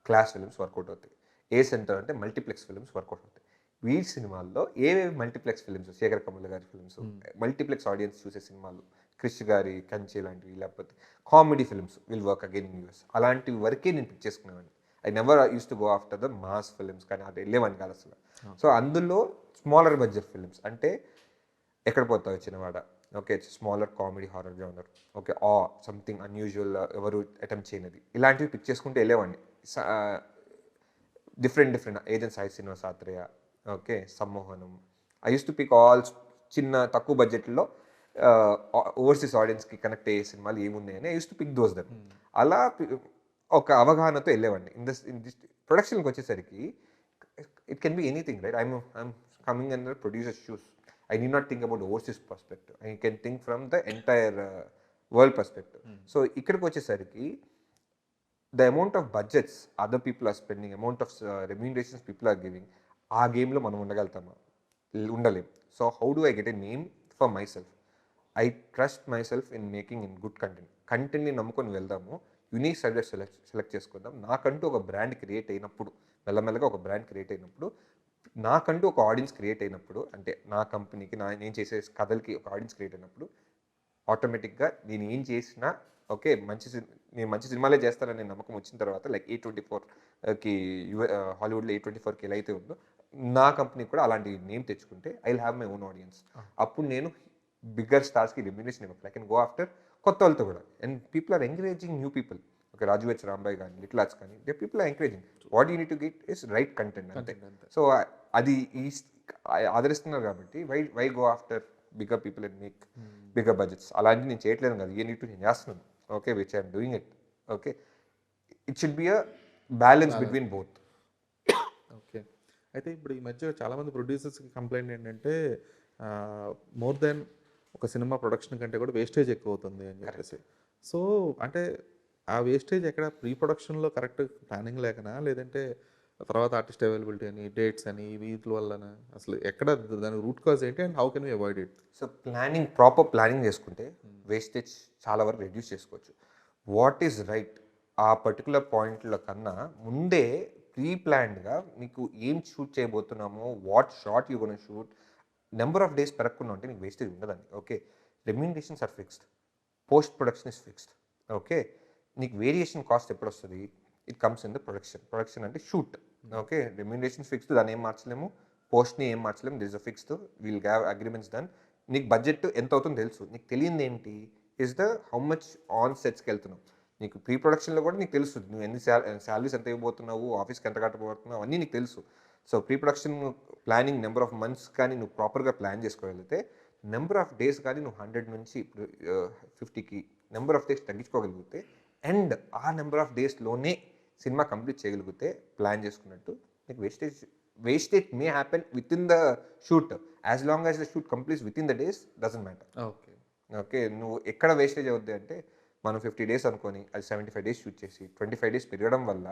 క్లాస్ ఫిలిమ్స్ వర్కౌట్ అవుతాయి ఏ సెంటర్ అంటే మల్టీప్లెక్స్ ఫిలిమ్స్ వర్కౌట్ అవుతాయి వీటి సినిమాల్లో ఏవేవి మల్టీప్లెక్స్ ఫిలిమ్స్ శేఖర్ కమల్ గారి ఫిలిమ్స్ మల్టీప్లెక్స్ ఆడియన్స్ చూసే సినిమాలు క్రిష్ గారి కంచె లాంటివి లేకపోతే comedy films will work again in US అలాంటివి వరకే నేను పిక్ చేసుకునేవాడిని I never use to go after the mass films కానీ అది వెళ్ళేవాడిని కాదు అసలు సో అందులో స్మాలర్ బడ్జెట్ ఫిలిమ్స్ అంటే ఎక్కడ పోతావు చిన్నవాడ okay smaller comedy horror genre okay something unusual ఎవరు అటెంప్ట్ చేయనది ఇలాంటివి పిక్ చేసుకుంటూ వెళ్ళేవాడిని different agent Sai Srinivas Athreya okay Sammohanam I use to pick all చిన్న తక్కువ బడ్జెట్లో ఓవర్సీస్ ఆడియన్స్కి కనెక్ట్ అయ్యే సినిమాలు ఏమున్నాయని I use to pick those them అలా ఒక అవగాహనతో వెళ్ళేవాడిని ఇన్ దిస్ ప్రొడక్షన్కి వచ్చేసరికి it can be anything right I'm coming and producer shoes I need not think about overseas perspective. I can think from the entire world perspective. So, ikkadiki vachesariki the amount of budgets other people are spending, amount of remunerations people are giving, aa game lo manam undagaltama undalem. So, how do I get a name for myself? I trust myself in making in good content. Content ni nammukoni veldamu, unique subject select cheskodam. Nakantu oka brand create ayinappudu, mellamellaga oka brand create ayinappudu నాకంటూ ఒక audience create అయినప్పుడు అంటే నా కంపెనీకి నేను చేసే కథలకి ఒక audience create అయినప్పుడు ఆటోమేటిక్గా నేను ఏం చేసినా ఓకే నేను మంచి సినిమాలే చేస్తానని నమ్మకం వచ్చిన తర్వాత లైక్ A24కి హాలీవుడ్లో A24కి ఎలా అయితే ఉందో నా కంపెనీ కూడా అలాంటి నేమ్ తెచ్చుకుంటే I will have my own audience అప్పుడు నేను బిగ్గర్ స్టార్స్కి రెమ్యునరేషన్ ఇవ్వను ఐ కెన్ గో ఆఫ్టర్ కొత్త వాళ్ళతో కూడా and people are encouraging new people okay Raju హెచ్ రాంబాయ్ కానీ లిటిల్ ఆర్ట్స్ కానీ they people are encouraging what you need to get is right content అంతే సో అది ఈ ఆదరిస్తున్నారు కాబట్టి why go after bigger people and make bigger budgets. అలాంటివి నేను చేయట్లేదు కదా, ఏ నీట్ నేను చేస్తున్నాను. Okay, which I'm doing it. Okay, it should be a balance between both. Okay. అయితే ఇప్పుడు ఈ మధ్య చాలామంది ప్రొడ్యూసర్స్కి కంప్లైంట్ ఏంటంటే మోర్ దెన్ ఒక సినిమా ప్రొడక్షన్ కంటే కూడా వేస్టేజ్ ఎక్కువ అవుతుంది అని చెప్పేసి. సో అంటే ఆ వేస్టేజ్ ఎక్కడ ప్రీ ప్రొడక్షన్లో కరెక్ట్ ప్లానింగ్ లేకనా, లేదంటే తర్వాత ఆర్టిస్ట్ అవైలబిలిటీ అని, డేట్స్ అని, వీటి వల్లన, అసలు ఎక్కడ దాని రూట్ కాజ్ ఏంటి and how can we avoid it? So planning, proper planning చేసుకుంటే వేస్టేజ్ చాలా వరకు రెడ్యూస్ చేసుకోవచ్చు. వాట్ ఈజ్ రైట్ ఆ పర్టికులర్ పాయింట్ల కన్నా ముందే ప్రీ ప్లాన్డ్గా మీకు ఏం షూట్ చేయబోతున్నామో, what shot you gonna shoot, number of days పెరగకుండా ఉంటే మీకు వేస్టేజ్ ఉండదండి. Okay, remunerations are fixed, post production is fixed. Okay, నీకు వేరియేషన్ కాస్ట్ ఎప్పుడు వస్తుంది? It comes in the production అంటే షూట్. ఓకే, రెమ్యూనరేషన్ ఫిక్స్డ్, దాన్ని ఏం మార్చలేము, పోస్ట్ని ఏం మార్చలేము, this a fixed, we'll have agreements done. నీకు బడ్జెట్ ఎంత అవుతుందో తెలుసు. నీకు తెలియదు ఏంటి is the how much on సెట్స్కి వెళ్తున్నావు. నీకు ప్రీ ప్రొడక్షన్లో కూడా నీకు తెలుసు నువ్వు ఎన్ని శాలరీస్ ఎంత ఇవ్వబోతున్నావు, ఆఫీస్కి ఎంత కట్టబోతున్నావు, అన్నీ నీకు తెలుసు. So pre production planning number of months కానీ నువ్వు ప్రాపర్గా ప్లాన్ చేసుకోగలిగితే, నెంబర్ ఆఫ్ డేస్ కానీ నువ్వు 100 నుంచి ఇప్పుడు 50కి నెంబర్ ఆఫ్ డేస్ తగ్గించుకోగలిగితే, అండ్ ఆ నెంబర్ ఆఫ్ డేస్లోనే సినిమా కంప్లీట్ చేయగలిగితే ప్లాన్ చేసుకున్నట్టు, నీకు wastage may happen with in the shoot. As long as the shoot completes with in the days doesn't matter. Okay. Okay, నువ్వు ఎక్కడ వేస్టేజ్ అవుద్ది అంటే, మనం 50 డేస్ అనుకొని అది 75 డేస్ షూట్ చేసి 25 డేస్ పెరగడం వల్ల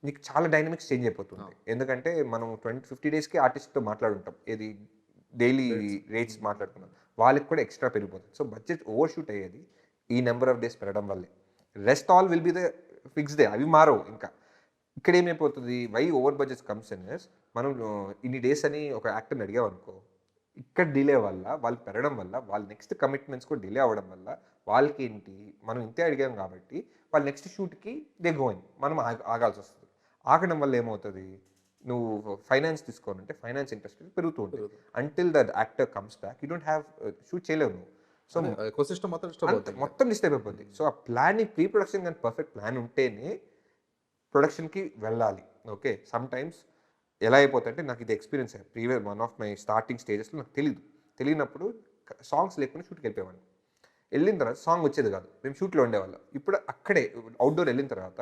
నీకు చాలా డైనమిక్స్ చేంజ్ అయిపోతుంది. ఎందుకంటే మనం 50 డేస్కి ఆర్టిస్ట్తో మాట్లాడుంటాం, ఏది డైలీ రేట్స్ మాట్లాడుకున్నాం, వాళ్ళకి కూడా ఎక్స్ట్రా పెరిగిపోతుంది. సో బడ్జెట్ ఓవర్ షూట్ అయ్యేది ఈ నెంబర్ ఆఫ్ డేస్ పెరగడం వల్లే. Rest all will be the fixed, అవి మారవు. ఇంకా ఇక్కడ ఏమైపోతుంది, why over budget comes in is, మనం ఇన్ని డేస్ అని ఒక యాక్టర్ని అడిగాం అనుకో, ఇక్కడ డిలే వల్ల వాళ్ళు పెరగడం వల్ల, వాళ్ళ నెక్స్ట్ కమిట్మెంట్స్ కూడా డిలే అవ్వడం వల్ల వాళ్ళకి ఏంటి, మనం ఇంతే అడిగాం కాబట్టి వాళ్ళ నెక్స్ట్ షూట్కి దే గోయింగ్, మనం ఆగాల్సి వస్తుంది. ఆగడం వల్ల ఏమవుతుంది, నువ్వు ఫైనాన్స్ తీసుకోవాలంటే ఫైనాన్స్ ఇంట్రెస్ట్ పెరుగుతూ ఉంటుంది. Until that actor comes back you don't have shoot చేయలేవు నువ్వు. సో ఎకోసిస్టమ్ మొత్తం డిస్టర్బ్ అయిపోతుంది. సో ఆ ప్లానింగ్, ప్రీ ప్రొడక్షన్ కానీ పర్ఫెక్ట్ ప్లాన్ ఉంటేనే ప్రొడక్షన్కి వెళ్ళాలి. ఓకే, సమ్ టైమ్స్ ఎలా అయిపోతుందంటే, నాకు ఇది ఎక్స్పీరియన్స్ అయ్యాయి. Previous one of my starting స్టేజెస్లో నాకు తెలియనప్పుడు సాంగ్స్ లేకుండా షూట్కి వెళ్ళిపోయేవాడిని. వెళ్ళిన తర్వాత సాంగ్ వచ్చేది కాదు, మేము షూట్లో ఉండేవాళ్ళం. ఇప్పుడు అక్కడే అవుట్డోర్ వెళ్ళిన తర్వాత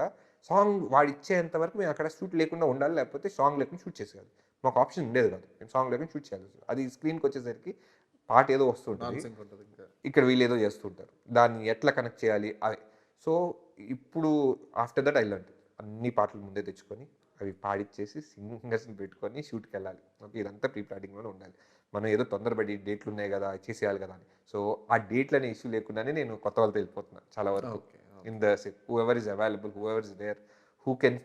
సాంగ్ వాడు ఇచ్చేంత వరకు మేము అక్కడ షూట్ లేకుండా ఉండాలి, లేకపోతే సాంగ్ లేకుండా షూట్ చేసేయాలి. మాకు ఆప్షన్ ఉండేది కాదు, మేము సాంగ్ లేకుండా షూట్ చేయాలి. అది స్క్రీన్కి వచ్చేసరికి పాట ఏదో వస్తుంటుంది, ఇక్కడ వీళ్ళు ఏదో చేస్తుంటారు, దాన్ని ఎట్లా కనెక్ట్ చేయాలి అవి. సో ఇప్పుడు ఆఫ్టర్ దట్ ఐ లర్న్ అన్ని పాటలు ముందే తెచ్చుకొని అవి పాడిచ్చేసి సింగర్స్ని పెట్టుకొని షూట్కి వెళ్ళాలి. ఓకే, ఇదంతా ప్రీ ప్లానింగ్లోనే ఉండాలి. మనం ఏదో తొందరపడి డేట్లు ఉన్నాయి కదా చేసేయాలి కదా అని. సో ఆ డేట్లు అనే ఇష్యూ లేకుండానే నేను కొత్త వాళ్ళతో వెళ్ళిపోతున్నాను చాలా వరకు. In the set whoever is available, whoever is there, who can,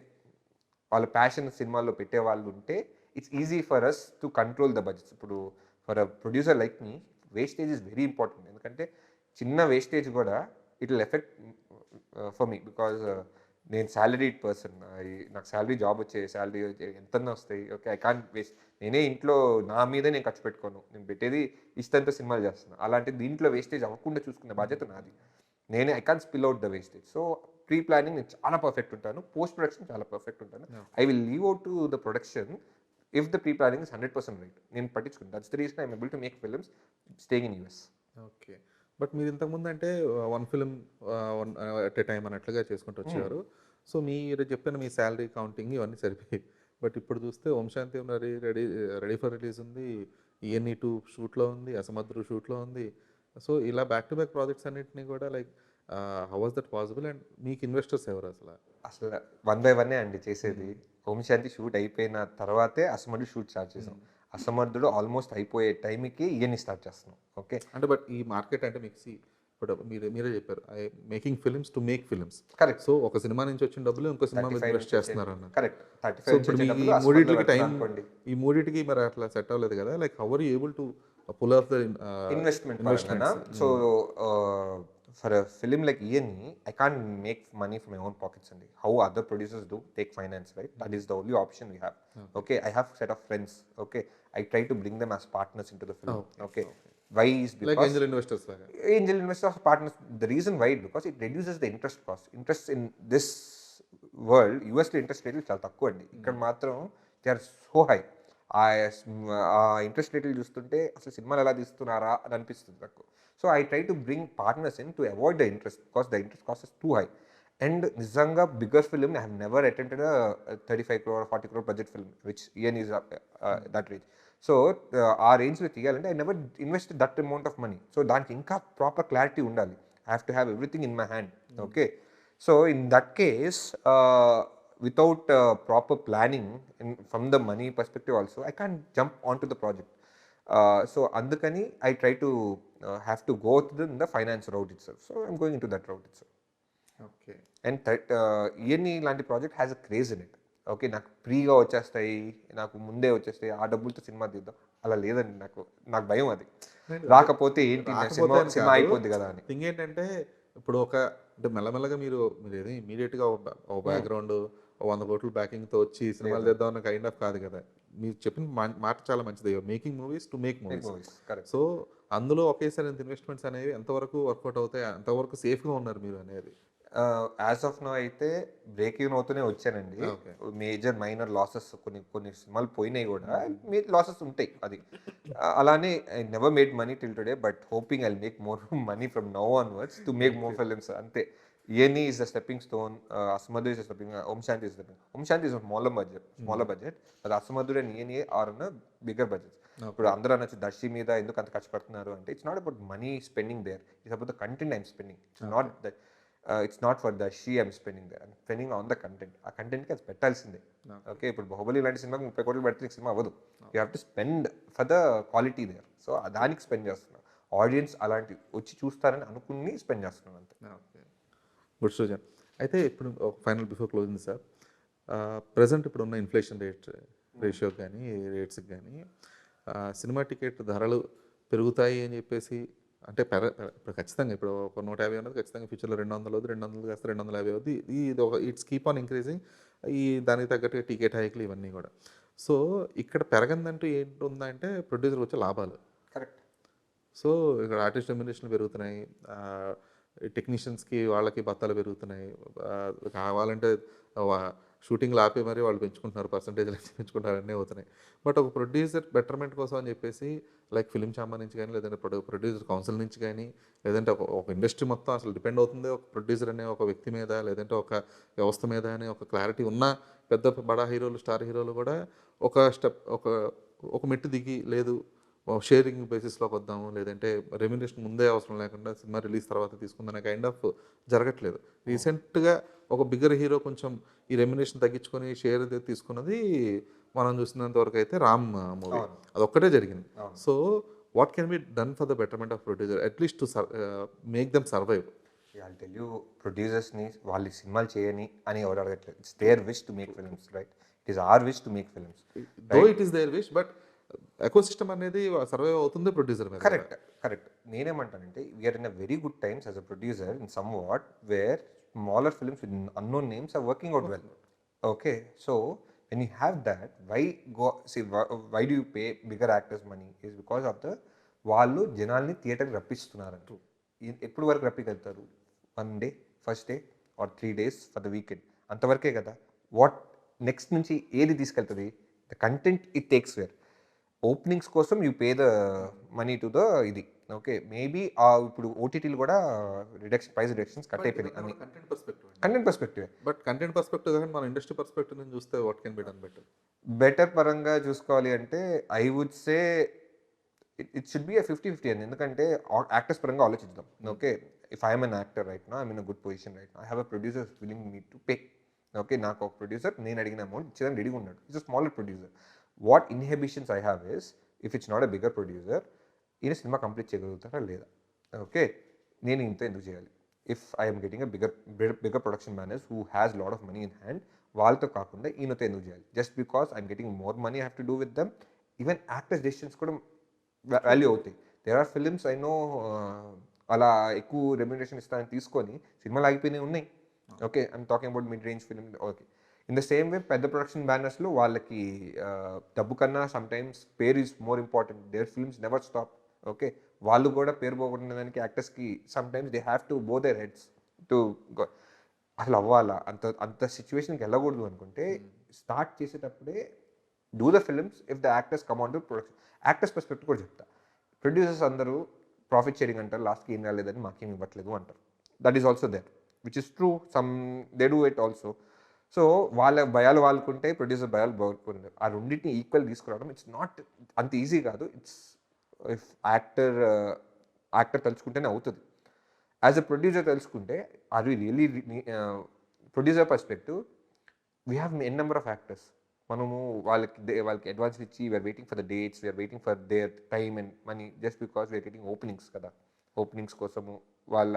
వాళ్ళ ప్యాషన్ సినిమాల్లో పెట్టే వాళ్ళు ఉంటే it's easy for us to control the budgets. ఇప్పుడు for a producer like me, wastage is very important. ఎందుకంటే చిన్న wastage కూడా it will effect for me, because నేను శాలరీడ్ పర్సన్. నాకు శాలరీ జాబ్ వచ్చే శాలరీ ఎంతన్నా వస్తాయి. Okay, I can't waste. నేనే ఇంట్లో నా మీదే నేను ఖర్చు పెట్టుకోను, నేను పెట్టేది ఇష్టంతో సినిమాలు చేస్తున్నాను. అలాంటి దీంట్లో వేస్టేజ్ అవ్వకుండా చూసుకునే బాధ్యత నాది. నేనే I can't spill out the wastage. So pre planning నేను చాలా పర్ఫెక్ట్ ఉంటాను, పోస్ట్ ప్రొడక్షన్ చాలా పర్ఫెక్ట్ ఉంటాను. I will leave out to the production if the pre planning is 100% right. నేను పట్టించుకుంటాను. That's the reason I'm able to make films staying in US. Okay. But మీరు ఇంతకుముందు అంటే one film at a time అన్నట్లుగా చేసుకుంటూ వచ్చేవారు. So మీరు చెప్పిన మీ శాలరీ కౌంటింగ్ ఇవన్నీ సరిపోయి, బట్ ఇప్పుడు చూస్తే ఓం శాంతి రెడీ ఫర్ రిలీజ్ ఉంది, ఈఎన్ఈ 2 షూట్లో ఉంది, అసమద్రు షూట్లో ఉంది. సో ఇలా బ్యాక్ టు బ్యాక్ ప్రాజెక్ట్స్ అన్నింటినీ కూడా like how was that possible and మీకు ఇన్వెస్టర్స్ ఎవరు అసలు 1 by 1 అండి చేసేది. ఓం శాంతి షూట్ అయిపోయిన తర్వాతే అసమద్రు షూట్ స్టార్ట్ చేసాం. అసమర్థుడు ఆల్మోస్ట్ అయిపోయే టైంకి ఈఎన్ఈ స్టార్ట్ చేస్తున్నాం. ఓకే, అంటే బట్ ఈ మార్కెట్ అంటే మీకు ఇప్పుడు మీరే చెప్పారు making films to make films. Correct. So ఒక సినిమా నుంచి వచ్చిన డబ్బులు ఇంకో సినిమా ఇన్వెస్ట్ చేస్తున్నారు అన్న. కరెక్ట్. సో ఇప్పుడు ఈ మూడింటికి మరి అట్లా సెట్ అవ్వలేదు కదా, like how are you able to pull off the investment. So for a film like E N E I can't make money from my own pockets అండి. How other producers do take finance, right? That is the only option we have. Okay, I have set of friends. Okay, I try to bring them as partners in to the film. Okay, why is because like angel investors partners. The reason why, because it reduces the interest cost. Interest in this world, US లో interest రేట్లు చాలా తక్కువ అండి. ఇక్కడ మాత్రం they are so high. ఆ ఆ interest రేట్లు చూస్తుంటే అసలు సినిమాలు ఎలా తీస్తున్నారా అని అనిపిస్తుంది నాకు. So I try to bring partners in to avoid the interest because the interest cost is too high. And నిజంగా bigger film I have never attempted 35 crore 40 crore budget film which ఈయన్ ఈజ్ దట్ రేంజ్. సో ఆ రేంజ్లో తీయాలంటే I never invest that amount of money. So దానికి ఇంకా proper clarity ఉండాలి. I have to have everything in my hand. Okay, so in that case without proper planning from the money perspective also, I can't jump onto the project. So andukani I try to have to go to the finance route itself. So I'm going into that route itself. Okay. And ఇవన్నీ ఇలాంటి project has a craze in it. Okay, నాకు ఫ్రీగా వచ్చేస్తాయి, నాకు ముందే వచ్చేస్తాయి, ఆ డబ్బులతో సినిమా తీద్దాం అలా లేదండి. నాకు భయం అది రాకపోతే ఏంటి, సినిమా సినిమా అయిపోద్ది కదా అని. థింగ్ ఏంటంటే ఇప్పుడు అంటే మెల్లమెల్లగా మీరు ఏది ఇమీడియట్గా ఒక బ్యాక్గ్రౌండ్ 100 కోట్ల బ్యాకింగ్తో వచ్చి సినిమాలు తెద్దాం అన్న కైండ్ ఆఫ్ కాదు కదా. మీరు చెప్పిన మాట చాలా మంచిది, making movies to make movies. So అందులో ఒకేసారి ఇన్వెస్ట్మెంట్స్ అనేవి ఎంతవరకు వర్కౌట్ అవుతాయి, ఎంతవరకు సేఫ్గా ఉన్నారు మీరు అనేది? యాజ్ ఆఫ్ నో అయితే బ్రేక్ ఈవెన్ అవుతూనే వచ్చానండి. మేజర్ మైనర్ లాసెస్ కొన్ని సినిమాలు పోయినాయి కూడా, లాసెస్ ఉంటాయి అది. అలానే I never made money till today, but hoping I make more money from now onwards to make more films అంతే. ఇయన్నీ is the stepping stone, Asamarthu is stepping, Om Shanti is stepping. Om Shanti is smaller budget, అది Asamarthudu and ఇయన్నీ are an bigger budget. ఇప్పుడు అందరూ అనొచ్చు దర్శి మీద ఎందుకు అంత ఖర్చు పెడుతున్నారు అంటే, it's not about money spending there, it's about the content I'm spending. It's not for the she I'm spending there, I'm spending on the content. ఆ కంటెంట్కి అది పెట్టాల్సిందే. ఓకే, ఇప్పుడు బాహుబలి లాంటి సినిమాకి 30 కోట్లు పెడితే సినిమా అవ్వదు. You have to spend for the quality there. So దానికి స్పెండ్ చేస్తున్నాను. ఆడియన్స్ అలాంటి వచ్చి చూస్తారని అనుకుని స్పెండ్ చేస్తున్నాను అంతే. Okay, good Srujan. అయితే ఇప్పుడు final before closing sir, present ఇప్పుడు ఉన్న ఇన్ఫ్లేషన్ రేషియో కానీ రేట్స్కి కానీ సినిమా టికెట్ ధరలు పెరుగుతాయి అని చెప్పేసి అంటే ఇప్పుడు ఖచ్చితంగా ఇప్పుడు ఒక 150 ఉన్నది ఖచ్చితంగా ఫ్యూచర్లో 200 అవుతుంది, 200 కాస్త 250 అవుతుంది. ఇది ఒక ఇట్స్ కీప్ ఆన్ ఇంక్రీజింగ్. దానికి తగ్గట్టుగా టికెట్ హైక్లు ఇవన్నీ కూడా. సో ఇక్కడ పెరగందంటూ ఏంటి ఉందంటే ప్రొడ్యూసర్కి వచ్చే లాభాలు. కరెక్ట్. సో ఇక్కడ ఆర్టిస్ట్ రెమ్యునరేషన్లు పెరుగుతున్నాయి, టెక్నీషియన్స్కి వాళ్ళకి బత్తాలు పెరుగుతున్నాయి. కావాలంటే షూటింగ్లు ఆపి మరి వాళ్ళు పెంచుకుంటున్నారు, పర్సంటేజ్లు పెంచుకుంటారు, అన్నీ అవుతున్నాయి. బట్ ఒక ప్రొడ్యూసర్ బెటర్మెంట్ కోసం అని చెప్పేసి లైక్ ఫిలిం ఛాంబర్ నుంచి కానీ, లేదంటే ప్రొడ్యూసర్ కౌన్సిల్ నుంచి కానీ, లేదంటే ఒక ఇండస్ట్రీ మొత్తం అసలు డిపెండ్ అవుతుంది ఒక ప్రొడ్యూసర్ అనే ఒక వ్యక్తి మీద, లేదంటే ఒక వ్యవస్థ మీద అనే ఒక క్లారిటీ ఉన్న పెద్ద బడా హీరోలు, స్టార్ హీరోలు కూడా ఒక స్టెప్ ఒక మెట్టు దిగి లేదు షేరింగ్ బేసిస్లోకి వద్దాము, లేదంటే రెమ్యునరేషన్ ముందే అవసరం లేకుండా సినిమా రిలీజ్ తర్వాత తీసుకుందనే కైండ్ ఆఫ్ జరగట్లేదు. రీసెంట్గా ఒక బిగ్గర్ హీరో కొంచెం ఈ రెమ్యునరేషన్ తగ్గించుకొని షేర్ తీసుకున్నది మనం చూసినంత వరకు అయితే రామ్ మూవీ, అదొక్కటే జరిగింది. So what can be done for the betterment of producer at least to make them survive? I'll tell you, ప్రొడ్యూసర్స్ని వాళ్ళు సినిమాలు చేయని అని ఎవరు అడగట్లేదు. It's their wish to make films, right? It is our wish to make films. Though it is their wish, but ecosystem అనేది survive అవుతుంది producer మీద. కరెక్ట్. నేనేమంటానంటే we're in a very good times as a producer in somewhat wear smaller films with unknown names are working out well. Okay, so when you have that, why do you pay bigger actors money is because of the వాళ్ళు జనాల్ని థియేటర్కి రప్పిస్తున్నారంటూ. ఎప్పుడు వరకు రప్పికెళ్తారు? 1 day, first day or 3 days for the weekend, అంతవరకే కదా. What next నుంచి ఏది తీసుకెళ్తుంది? The content it takes where. Openings కోసం you pay the money to the ఇది. ఓకే, మేబీ ఇప్పుడు ఓటీటీలు కూడా ప్రైస్ రిడక్షన్స్ కట్ అయిపోయినాయి అన్ని. Content perspective. But content perspective కానీ మన ఇండస్ట్రీ పర్స్పెక్టివ్ నుంచి చూస్తే what can be done better పరంగా చూసుకోవాలి అంటే I would say it should be 50-50 అండి. ఎందుకంటే యాక్టర్స్ పరంగా ఆలోచిద్దాం. Okay, if I'm an actor right now, I'm in a good position right now, I have a producer willing me to pay. Okay, నాకు ఒక producer నేను అడిగిన amount ఇచ్చేదాన్ని రెడీగా ఉన్నాడు. It's a smaller producer. What inhibitions I have is, if it's not a bigger producer, ఈయన సినిమా complete చేయగలుగుతారా లేదా? ఓకే, నేను ఇంత ఎందుకు చేయాలి? If I'm getting a bigger production manager who has lot of money in hand, వాళ్ళతో కాకుండా ఈయనతో ఎందుకు చేయాలి? Just because I'm getting more money I have to do with them. Even actors decisions కూడా వాల్యూ అవుతాయి. There are films I know అలా ఎక్కువ remuneration ఇస్తానని తీసుకొని సినిమాలు ఆగిపోయినాయి ఉన్నాయి. Okay, I'm talking about mid range film. Okay, in the same way పెద్ద ప్రొడక్షన్ బ్యానర్స్లో వాళ్ళకి డబ్బు కన్నా సమ్ టైమ్స్ పేర్ is more important. Their films never stop. Okay, వాళ్ళు కూడా పేరు పోగొట్టిన దానికి యాక్టర్స్కి sometimes they have to bow their heads to అసలు అవ్వాలా. అంత సిచ్యువేషన్కి వెళ్ళకూడదు అనుకుంటే స్టార్ట్ చేసేటప్పుడే do the films if the actors come on to production. Actors perspective కూడా చెప్తా. ప్రొడ్యూసర్స్ అందరూ ప్రాఫిట్ షేరింగ్ అంటారు, లాస్ట్కి ఏం రాలేదని మాకేం ఇవ్వట్లేదు అంటారు. That is also there, which is true. They do it also. So వాళ్ళ భయాలు వాళ్ళకుంటే, ప్రొడ్యూసర్ భయాలు బాగుంటుంది. ఆ రెండింటిని ఈక్వల్ తీసుకురావడం ఇట్స్ నాట్ అంత ఈజీ కాదు. ఇట్స్ ఇఫ్ యాక్టర్ తలుచుకుంటేనే అవుతుంది. యాజ్ అ ప్రొడ్యూసర్ తెలుసుకుంటే are we really producer perspective we have n number of actors. మనము వాళ్ళకి అడ్వాన్స్ ఇచ్చి we are waiting for the dates, we are waiting for their time and money just because we are getting openings కదా. Openings కోసము వాళ్ళ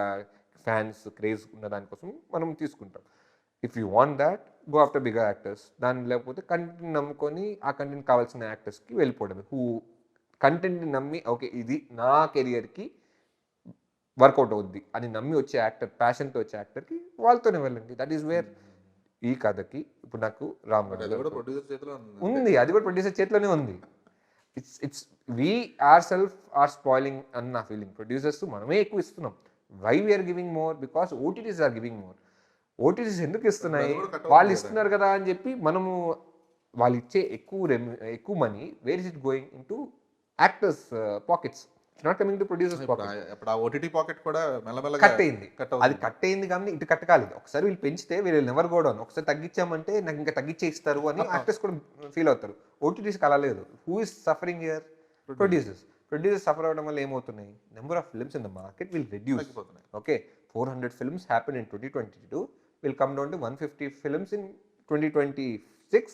fans craze ఉన్న దానికోసం మనం తీసుకుంటాం. If you want that, go after bigger actors. దాని లేకపోతే కంటెంట్ నమ్ముకొని ఆ కంటెంట్ కావాల్సిన యాక్టర్స్కి వెళ్ళిపోవడమే. కంటెంట్ని నమ్మి ఓకే ఇది నా కెరియర్కి వర్కౌట్ అవుద్ది అని నమ్మి వచ్చే యాక్టర్, ప్యాషన్తో వచ్చే యాక్టర్కి వాళ్ళతోనే వెళ్ళండి. దట్ ఈస్ వేర్ ఈ కథకి ఇప్పుడు నాకు రామ్ అది గఢ్ కూడా ప్రొడ్యూసర్ చేతిలో ఉంది, అది కూడా ప్రొడ్యూసర్ చేతిలోనే ఉంది. It's we are self are spoiling అని నా ఫీలింగ్. ప్రొడ్యూసర్స్ మనమే ఎక్కువ ఇస్తున్నాం. Why we are giving more? Because OTTs are giving more. OTTs ఎందుకు ఇస్తున్నాయి? వాళ్ళు ఇస్తున్నారు కదా అని చెప్పి మనము వాళ్ళు ఇచ్చే ఎక్కువ money where is it going into actors pockets, it's not coming to producers pocket. ఇప్పుడు ఆ ఓటీటీ పాకెట్ కూడా మెల్లమెల్లగా కట్ అయింది. అది కట్ అయింది కానీ ఇటు కట్ కాలేదు. ఒకసారి వీళ్ళు పెంచితే వీళ్ళు నెవర్ గో డౌన్. ఒకసారి తగ్గించామంటే నాకు ఇంకా తగ్గించే ఇస్తారు అని యాక్టర్స్ కూడా ఫీల్ అవుతారు. ఓటీటీస్కి అలా లేదు. Who is suffering here? Producers. Producers suffer అవ్వడం వల్ల ఏమవుతున్నాయి? Number of films in the market will reduce. Okay, 400 films happened in 2022 will come down to 150 films in 2026.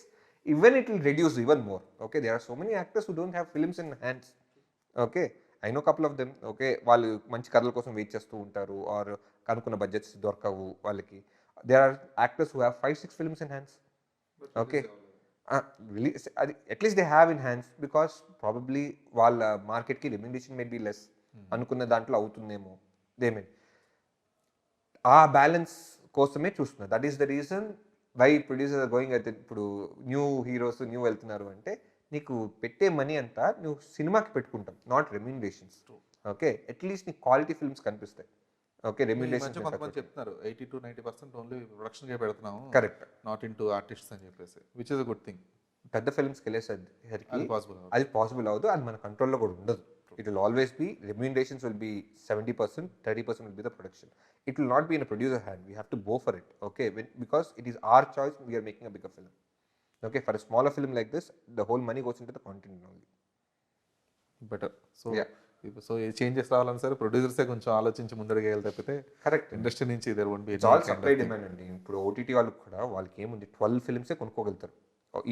Even it will reduce even more. Okay, there are so many actors who don't have films in hands. Okay, I know couple of them. Okay, వాళ్ళు మంచి కథల కోసం wait చేస్తూ ఉంటారు, are కనుక్కున్న budgets దొరకవు వాళ్ళకి. There are actors who have 5-6 films in hands. Okay, అది at least they have in hands because probably వాళ్ళ మార్కెట్కి రెమ్యునరేషన్ మే బీ లెస్. అనుకున్న దాంట్లో అవుతుందేమో, దే మే. ఆ బ్యాలెన్స్ కోసమే చూస్తున్నారు. That is the reason why producer going అయితే. ఇప్పుడు న్యూ హీరోస్ న్యూ వెళ్తున్నారు అంటే నీకు పెట్టే మనీ అంతా నువ్వు సినిమాకి పెట్టుకుంటాం, నాట్ రెమ్యునరేషన్స్. ఓకే, అట్లీస్ట్ నీకు క్వాలిటీ ఫిల్మ్స్ కనిపిస్తాయి. ఓకే, రెమ్యునరేషన్ కొంతమంది చెప్తున్నారు 80-90% ఓన్లీ ప్రొడక్షన్కే పెడుతున్నాము, correct, not in to artists అని చెప్పేసి, which is a good thing. పెద్ద ఫిల్మ్స్కి వెళ్ళేసరికి అది పాసిబుల్ అవ్వదు. అది మన కంట్రోల్లో కూడా ఉండదు. It will always be, remunerations will be 70%, 30% will be the production. It will not be in a producer hand. We have to go for it. Okay, because it is our choice. We are making a bigger film. Okay, for a smaller film like this, the whole money goes into the content only. Better. So ఏ changes రావాలని సరే ప్రొడ్యూసర్సే కొంచెం ఆలోచించి ముందడుగు వేయాలి తప్పితే correct, industry నుంచి there won't be all supply demand అండి. ఇప్పుడు ఓటీటీ వాళ్ళకి కూడా వాళ్ళకి ఏముంది, 12 ఫిల్మ్సే కొనుక్కోగలుగుతారు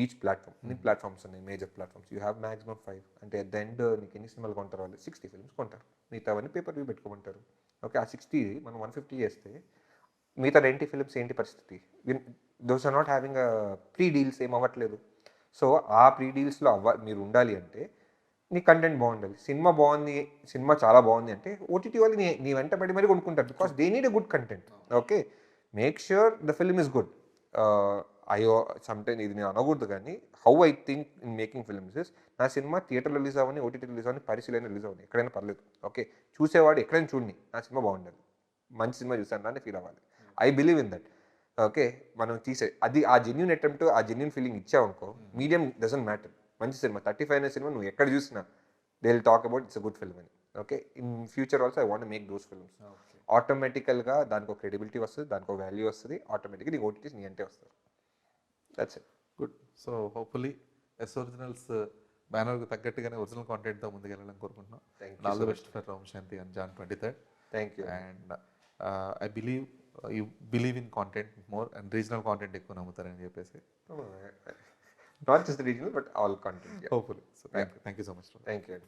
ఈచ్ ప్లాట్ఫామ్. ఎన్ని ప్లాట్ఫామ్స్ ఉన్నాయి? Major platforms you have maximum 5. అంటే అట్ ద ఎండ్ నీకు ఎన్ని సినిమాలు కొంటారు? వాళ్ళు 60 films కొంటారు. మిగతావన్నీ పేపర్ వ్యూ పెట్టుకోమంటారు. ఓకే, ఆ 60 మనం 150 చేస్తే మిగతా 90 films ఏంటి పరిస్థితి? Those are not having pre deals, ఏం అవ్వట్లేదు. సో ఆ ప్రీ డీల్స్లో మీరు ఉండాలి అంటే నీ కంటెంట్ బాగుండాలి. సినిమా బాగుంది, సినిమా చాలా బాగుంది అంటే ఓటీటీ వాళ్ళు నీ వెంట పడి మరీ కొనుక్కుంటారు. Because they need a good content. Okay, make sure the film is good. Sometime ఇది నేను అనకూడదు కానీ how I think in making films is, నా సినిమా థియేటర్లో రిలీజ్ అవ్వని, ఓటీటీ రిలీజ్ అవ్వని, పరిశీలన రిలీజ్ అవ్వని, ఎక్కడైనా పర్లేదు. ఓకే, చూసేవాడు ఎక్కడైనా చూడండి, నా సినిమా బాగుండాలి, మంచి సినిమా చూసాను అని ఫీల్ అవ్వాలి. I believe in that. Okay, మనం అది ఆ జెన్యూన్ అటెంప్ట్, ఆ జెన్యూన్ ఫీలింగ్ ఇచ్చావనుకో, మీడియం డజంట్ మ్యాటర్. మంచి సినిమా 35 అనే సినిమా నువ్వు ఎక్కడ చూసినా they will talk about it's a good film అని. Okay, in future also I want make those films. ఆటోమేటికల్గా దానికి ఒక క్రెడిబిలిటీ వస్తుంది, దానికి ఒక వాల్యూ వస్తుంది, ఆటోమేటిక్గా నీకు ఓటీటీస్ నీ అంటే వస్తుంది. That's it. Good. So hopefully S Originals బ్యానర్కి తగ్గట్టుగానే ఒరిజినల్ కాంటెంట్తో ముందుకెళ్ళాలని కోరుకుంటున్నాం. All the best for Ram Shanti and June 23rd. Thank you. And I believe you believe in content more and regional content ఎక్కువ నమ్ముతారని చెప్పేసి. Not just the regional, but all content. Yeah. Hopefully. So thank you so much. Thank you.